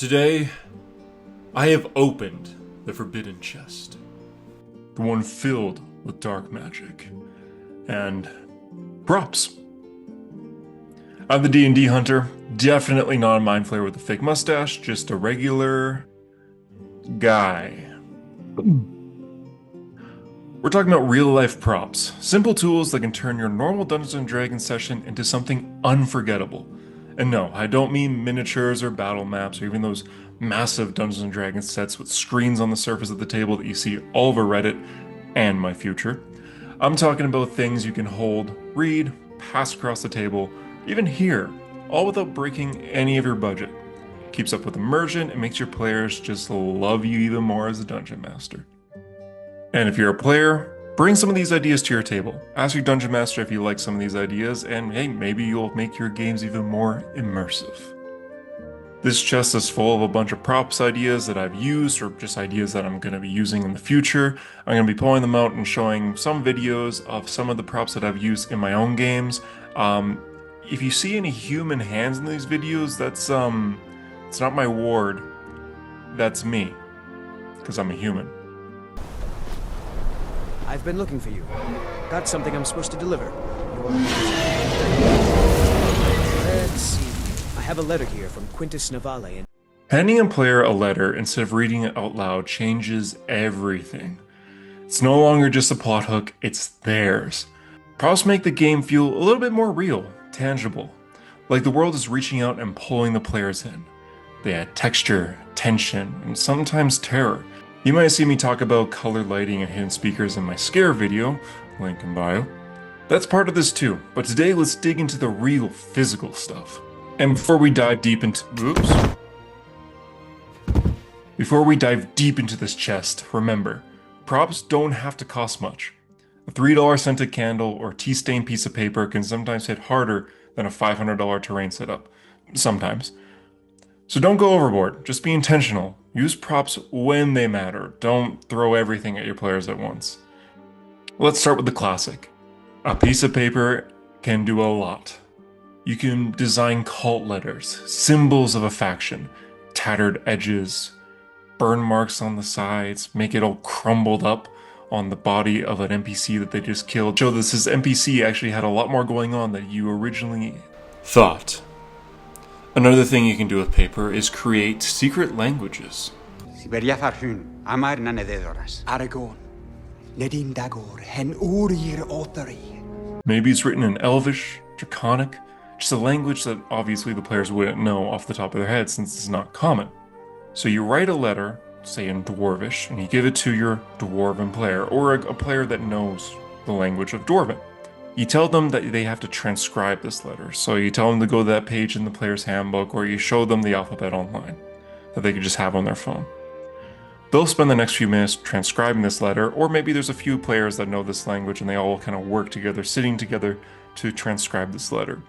Today, I have opened the Forbidden Chest. The one filled with dark magic and props. I'm the D&D hunter, definitely not a mind flayer with a fake mustache, just a regular guy. We're talking about real-life props, simple tools that can turn your normal Dungeons & Dragons session into something unforgettable. And no, I don't mean miniatures or battle maps or even those massive Dungeons & Dragons sets with screens on the surface of the table that you see all over Reddit and my future. I'm talking about things you can hold, read, pass across the table, even hear, all without breaking any of your budget. Keeps up with immersion and makes your players just love you even more as a dungeon master. And if you're a player, bring some of these ideas to your table. Ask your dungeon master if you like some of these ideas, and hey, maybe you'll make your games even more immersive. This chest is full of a bunch of props ideas that I've used, or just ideas that I'm going to be using in the future. I'm going to be pulling them out and showing some videos of some of the props that I've used in my own games. If you see any human hands in these videos, that's it's not my ward, that's me, because I'm a human. I've been looking for you. Got something I'm supposed to deliver. Let's see. I have a letter here from Quintus Navale and... Handing a player a letter instead of reading it out loud changes everything. It's no longer just a plot hook, it's theirs. Props make the game feel a little bit more real, tangible. Like the world is reaching out and pulling the players in. They add texture, tension, and sometimes terror. You might see me talk about color lighting and hidden speakers in my scare video, link in bio. That's part of this too, but today let's dig into the real physical stuff. And before we dive deep into this chest, remember, props don't have to cost much. A $3 scented candle or tea-stained piece of paper can sometimes hit harder than a $500 terrain setup. Sometimes. So don't go overboard, just be intentional. Use props when they matter. Don't throw everything at your players at once. Let's start with the classic. A piece of paper can do a lot. You can design cult letters, symbols of a faction, tattered edges, burn marks on the sides, make it all crumbled up on the body of an NPC that they just killed. Show this NPC actually had a lot more going on than you originally thought. Another thing you can do with paper is create secret languages. Maybe it's written in Elvish, Draconic, just a language that obviously the players wouldn't know off the top of their head since it's not common. So you write a letter, say in Dwarvish, and you give it to your Dwarven player, or a player that knows the language of Dwarven. You tell them that they have to transcribe this letter, so you tell them to go to that page in the player's handbook, or you show them the alphabet online that they could just have on their phone. They'll spend the next few minutes transcribing this letter, or maybe there's a few players that know this language and they all kind of work together, sitting together to transcribe this letter.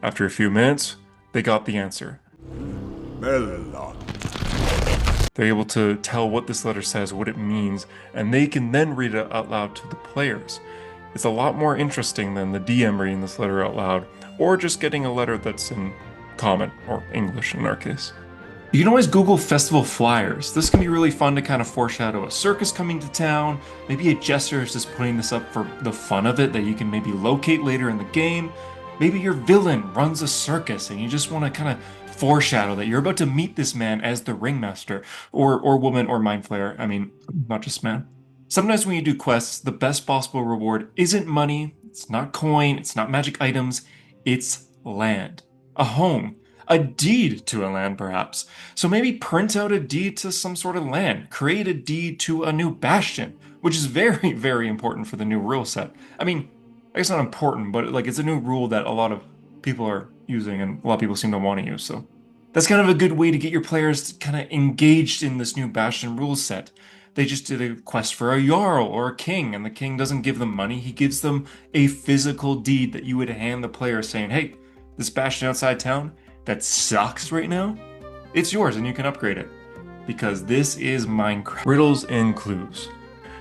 After a few minutes, they got the answer. They're able to tell what this letter says, what it means, and they can then read it out loud to the players. It's a lot more interesting than the DM reading this letter out loud, or just getting a letter that's in common, or English in our case. You can always Google festival flyers. This can be really fun to kind of foreshadow a circus coming to town. Maybe a jester is just putting this up for the fun of it that you can maybe locate later in the game. Maybe your villain runs a circus and you just want to kind of foreshadow that you're about to meet this man as the ringmaster, or woman, or mind flayer. I mean, not just man. Sometimes when you do quests, the best possible reward isn't money, it's not coin, it's not magic items, it's land. A home. A deed to a land, perhaps. So maybe print out a deed to some sort of land. Create a deed to a new bastion, which is very, very important for the new rule set. I mean, I guess not important, but like it's a new rule that a lot of people are using and a lot of people seem to want to use, so. That's kind of a good way to get your players kind of engaged in this new bastion rule set. They just did a quest for a Jarl or a king, and the king doesn't give them money. He gives them a physical deed that you would hand the player saying, hey, this bastion outside town that sucks right now, it's yours and you can upgrade it. Because this is Minecraft. Riddles and clues.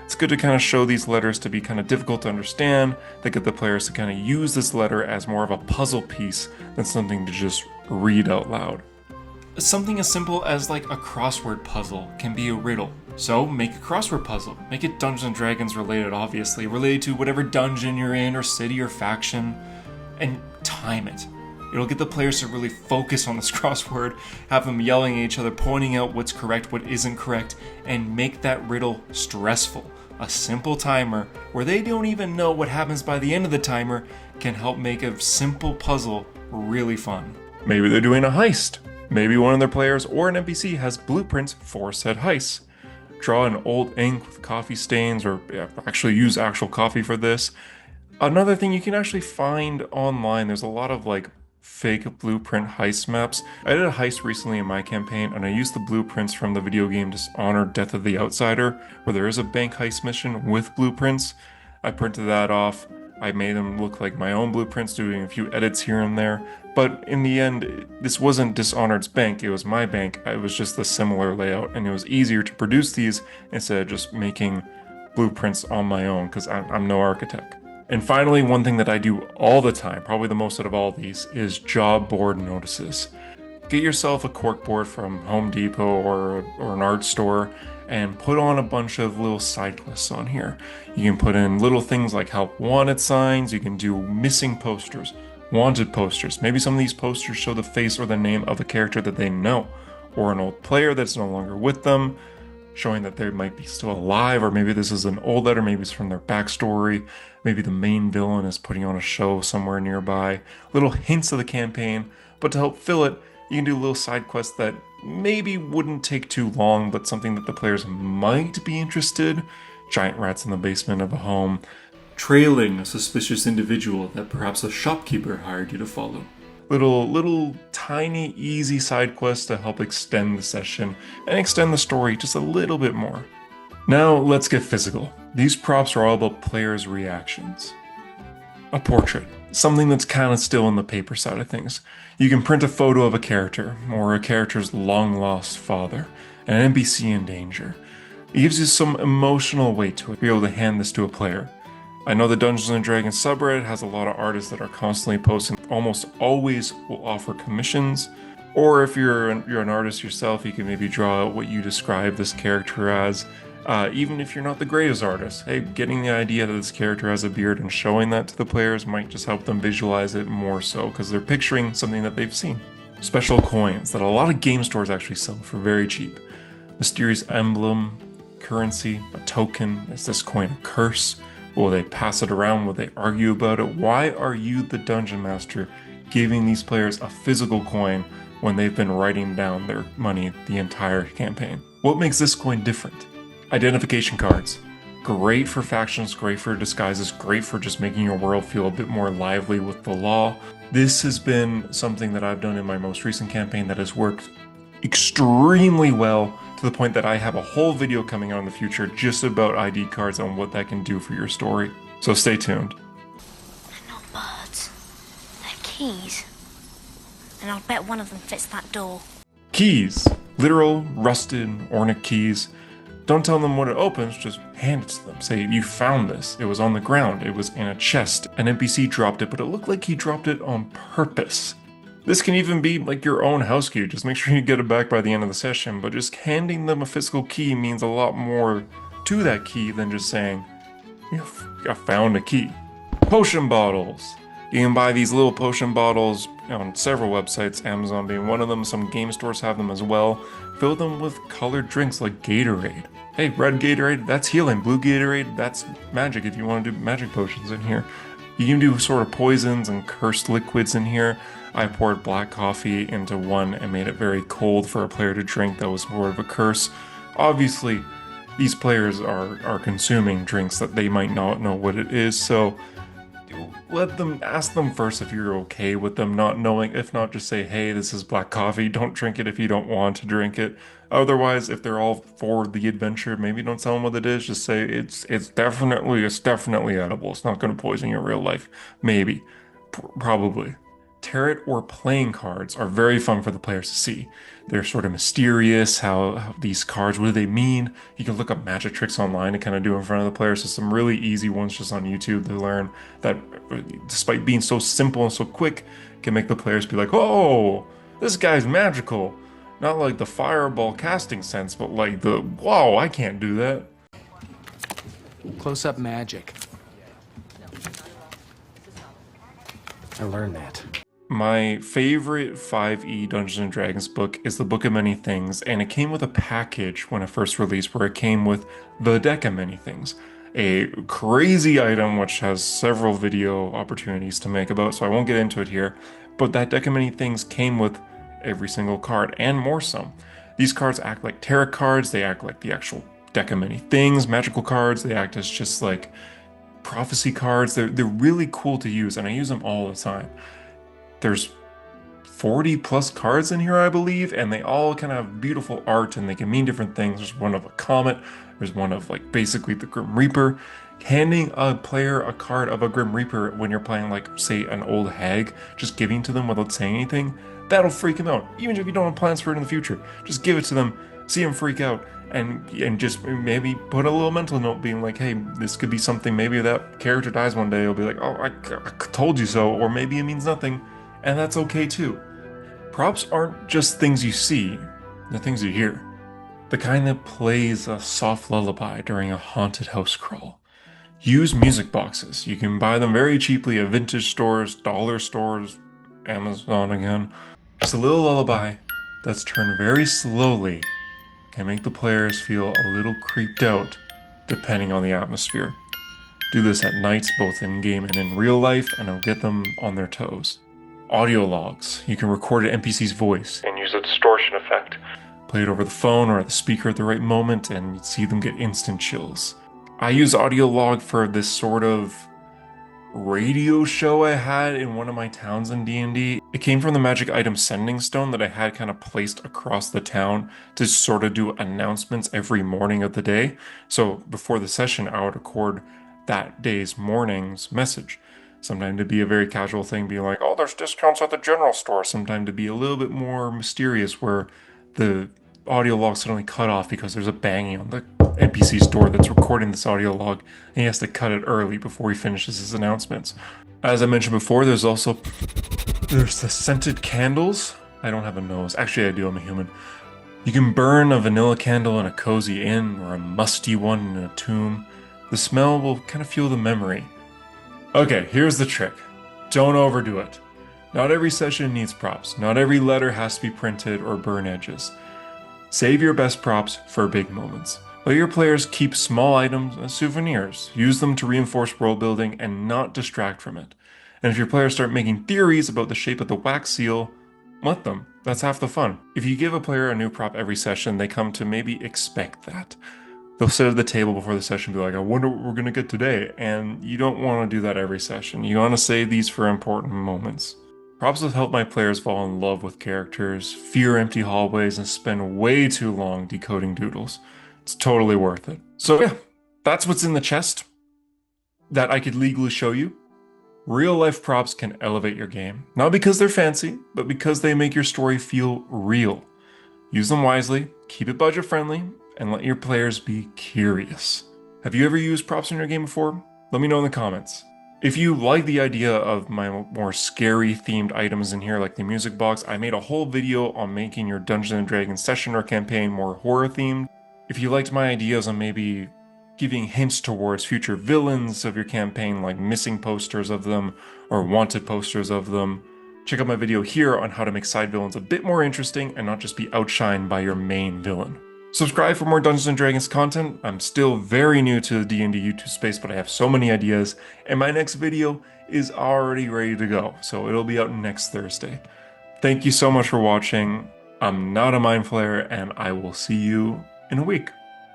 It's good to kind of show these letters to be kind of difficult to understand, that get the players to kind of use this letter as more of a puzzle piece than something to just read out loud. Something as simple as like a crossword puzzle can be a riddle. So make a crossword puzzle. Make it Dungeons & Dragons related, obviously, related to whatever dungeon you're in or city or faction, and time it. It'll get the players to really focus on this crossword, have them yelling at each other, pointing out what's correct, what isn't correct, and make that riddle stressful. A simple timer where they don't even know what happens by the end of the timer can help make a simple puzzle really fun. Maybe they're doing a heist. Maybe one of their players or an NPC has blueprints for said heists. Draw in old ink with coffee stains, or actually use actual coffee for this. Another thing you can actually find online, there's a lot of like fake blueprint heist maps. I did a heist recently in my campaign and I used the blueprints from the video game Dishonored Death of the Outsider, where there is a bank heist mission with blueprints. I printed that off. I made them look like my own blueprints, doing a few edits here and there. But in the end, this wasn't Dishonored's bank, it was my bank. It was just a similar layout, and it was easier to produce these instead of just making blueprints on my own, because I'm no architect. And finally, one thing that I do all the time, probably the most out of all these, is job board notices. Get yourself a corkboard from Home Depot or an art store and put on a bunch of little side quests on here. You can put in little things like help wanted signs, you can do missing posters, wanted posters. Maybe some of these posters show the face or the name of a character that they know, or an old player that's no longer with them, showing that they might be still alive, or maybe this is an old letter, maybe it's from their backstory, maybe the main villain is putting on a show somewhere nearby. Little hints of the campaign, but to help fill it, you can do little side quests that maybe wouldn't take too long, but something that the players might be interested. Giant rats in the basement of a home, trailing a suspicious individual that perhaps a shopkeeper hired you to follow. Little tiny easy side quests to help extend the session and extend the story just a little bit more. Now let's get physical. These props are all about players' reactions. A portrait, something that's kind of still in the paper side of things. You can print a photo of a character, or a character's long-lost father, an NPC in danger. It gives you some emotional weight to it, be able to hand this to a player. I know the Dungeons & Dragons subreddit has a lot of artists that are constantly posting, almost always will offer commissions, or if you're an artist yourself, you can maybe draw out what you describe this character as. Even if you're not the greatest artist, hey, getting the idea that this character has a beard and showing that to the players might just help them visualize it more so, because they're picturing something that they've seen. Special coins that a lot of game stores actually sell for very cheap. Mysterious emblem, currency, a token. Is this coin a curse? Will they pass it around? Will they argue about it? Why are you, the dungeon master, giving these players a physical coin when they've been writing down their money the entire campaign? What makes this coin different? Identification cards. Great for factions, great for disguises, great for just making your world feel a bit more lively with the law. This has been something that I've done in my most recent campaign that has worked extremely well, to the point that I have a whole video coming out in the future just about ID cards and what that can do for your story. So stay tuned. They're not birds. They're keys. And I'll bet one of them fits that door. Keys. Literal, rusted, ornate keys. Don't tell them what it opens, just hand it to them. Say, you found this. It was on the ground. It was in a chest. An NPC dropped it, but it looked like he dropped it on purpose. This can even be like your own house key. Just make sure you get it back by the end of the session, but just handing them a physical key means a lot more to that key than just saying, I found a key. Potion bottles. You can buy these little potion bottles on several websites, Amazon being one of them. Some game stores have them as well. Fill them with colored drinks like Gatorade. Hey, red Gatorade, that's healing. Blue Gatorade, that's magic if you want to do magic potions in here. You can do sort of poisons and cursed liquids in here. I poured black coffee into one and made it very cold for a player to drink that was more of a curse. Obviously, these players are consuming drinks that they might not know what it is, so ask them first if you're okay with them not knowing. If not, just say, hey, this is black coffee, don't drink it if you don't want to drink it. Otherwise, if they're all for the adventure, maybe don't tell them what it is, just say it's definitely edible, it's not going to poison your real life. Maybe. Probably. Tarot or playing cards are very fun for the players to see. They're sort of mysterious, how these cards, what do they mean? You can look up magic tricks online to kind of do in front of the players. So some really easy ones just on YouTube to learn that, despite being so simple and so quick, can make the players be like, oh, this guy's magical. Not like the fireball casting sense, but like the, whoa, I can't do that. Close-up magic. I learned that. My favorite 5e Dungeons and Dragons book is the Book of Many Things, and it came with a package when it first released where it came with the Deck of Many Things, a crazy item which has several video opportunities to make about, so I won't get into it here. But that Deck of Many Things came with every single card and more some. These cards act like tarot cards, they act like the actual Deck of Many Things, magical cards, they act as just like prophecy cards. They're really cool to use, and I use them all the time. There's 40 plus cards in here, I believe, and they all kind of have beautiful art and they can mean different things. There's one of a comet, there's one of like basically the Grim Reaper. Handing a player a card of a Grim Reaper when you're playing like, say, an old hag, just giving to them without saying anything, that'll freak them out. Even if you don't have plans for it in the future, just give it to them, see them freak out, and just maybe put a little mental note being like, hey, this could be something, maybe that character dies one day, you'll be like, oh, I told you so, or maybe it means nothing. And that's okay too. Props aren't just things you see, they're things you hear. The kind that plays a soft lullaby during a haunted house crawl. Use music boxes. You can buy them very cheaply at vintage stores, dollar stores, Amazon again. Just a little lullaby that's turned very slowly can make the players feel a little creeped out depending on the atmosphere. Do this at nights both in game and in real life, and it'll get them on their toes. Audio logs. You can record an NPC's voice and use a distortion effect. Play it over the phone or at the speaker at the right moment and you'd see them get instant chills. I use audio log for this sort of radio show I had in one of my towns in D&D. It came from the magic item sending stone that I had kind of placed across the town to sort of do announcements every morning of the day. So before the session, I would record that day's morning's message. Sometimes to be a very casual thing, being like, oh, there's discounts at the general store. Sometimes to be a little bit more mysterious, where the audio log suddenly cut off because there's a banging on the NPC's door that's recording this audio log, and he has to cut it early before he finishes his announcements. As I mentioned before, there's the scented candles. I don't have a nose. Actually, I do. I'm a human. You can burn a vanilla candle in a cozy inn or a musty one in a tomb. The smell will kind of fuel the memory. Okay, here's the trick. Don't overdo it. Not every session needs props. Not every letter has to be printed or burn edges. Save your best props for big moments. Let your players keep small items as souvenirs. Use them to reinforce world building and not distract from it. And if your players start making theories about the shape of the wax seal, let them. That's half the fun. If you give a player a new prop every session, they come to maybe expect that. They'll sit at the table before the session and be like, I wonder what we're going to get today. And you don't want to do that every session. You want to save these for important moments. Props have helped my players fall in love with characters, fear empty hallways, and spend way too long decoding doodles. It's totally worth it. So yeah, that's what's in the chest that I could legally show you. Real life props can elevate your game. Not because they're fancy, but because they make your story feel real. Use them wisely, keep it budget friendly, and let your players be curious. Have you ever used props in your game before? Let me know in the comments. If you like the idea of my more scary themed items in here, like the music box, I made a whole video on making your Dungeons & Dragons session or campaign more horror themed. If you liked my ideas on maybe giving hints towards future villains of your campaign, like missing posters of them or wanted posters of them, check out my video here on how to make side villains a bit more interesting and not just be outshined by your main villain. Subscribe for more Dungeons & Dragons content. I'm still very new to the D&D YouTube space, but I have so many ideas, and my next video is already ready to go, so it'll be out next Thursday. Thank you so much for watching. I'm not a mind flayer, and I will see you in a week.